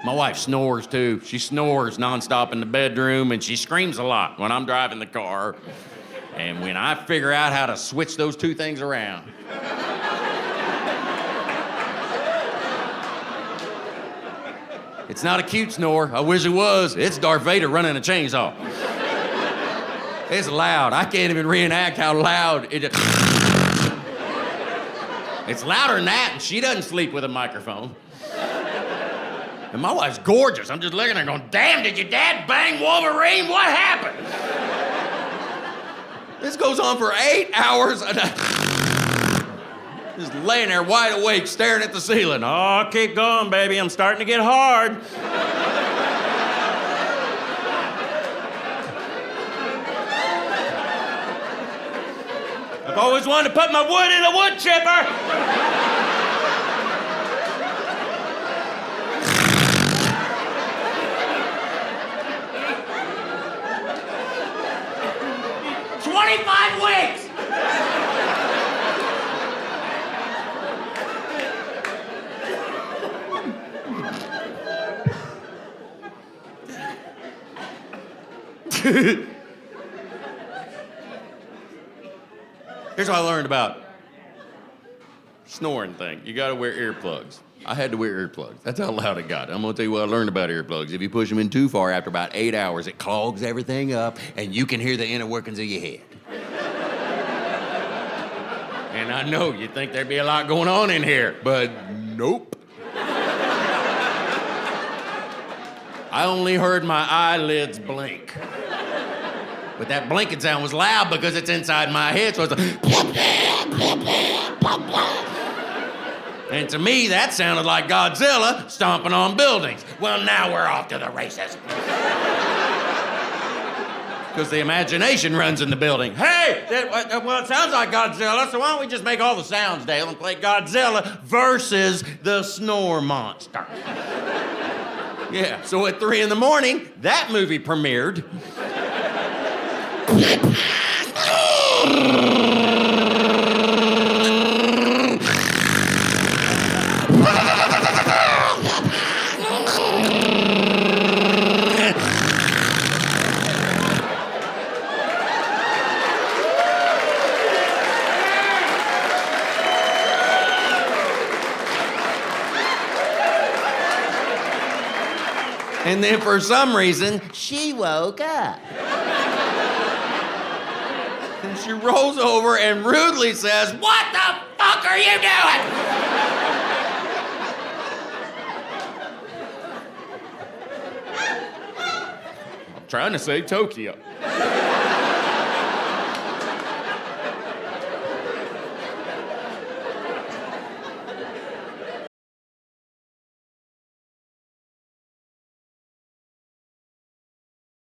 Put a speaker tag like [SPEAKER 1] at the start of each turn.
[SPEAKER 1] My wife snores too. She snores nonstop in the bedroom, and she screams a lot when I'm driving the car. And when I figure out how to switch those two things around. It's not a cute snore. I wish it was. It's Darth Vader running a chainsaw. It's loud. I can't even reenact how loud it is. It's louder than that, and she doesn't sleep with a microphone. And my wife's gorgeous. I'm just looking at her going, damn, did your dad bang Wolverine? What happened? This goes on for 8 hours. Just laying there wide awake, staring at the ceiling. Oh, keep going, baby. I'm starting to get hard. I've always wanted to put my wood in a wood chipper. 25 weeks! Here's what I learned about snoring thing. You gotta wear earplugs. I had to wear earplugs. That's how loud it got. I'm gonna tell you what I learned about earplugs. If you push them in too far after about 8 hours, it clogs everything up and you can hear the inner workings of your head. And I know you think there'd be a lot going on in here, but nope. I only heard my eyelids blink. But that blinking sound was loud because it's inside my head, so it's and to me, that sounded like Godzilla stomping on buildings. Well, now we're off to the races. Because the imagination runs in the building. Hey, well, it sounds like Godzilla, so why don't we just make all the sounds, Dale, and play Godzilla versus the Snore monster? Yeah, so at 3 in the morning, that movie premiered. And then for some reason, she woke up. And she rolls over and rudely says, "What the fuck are you doing?" I'm trying to say Tokyo.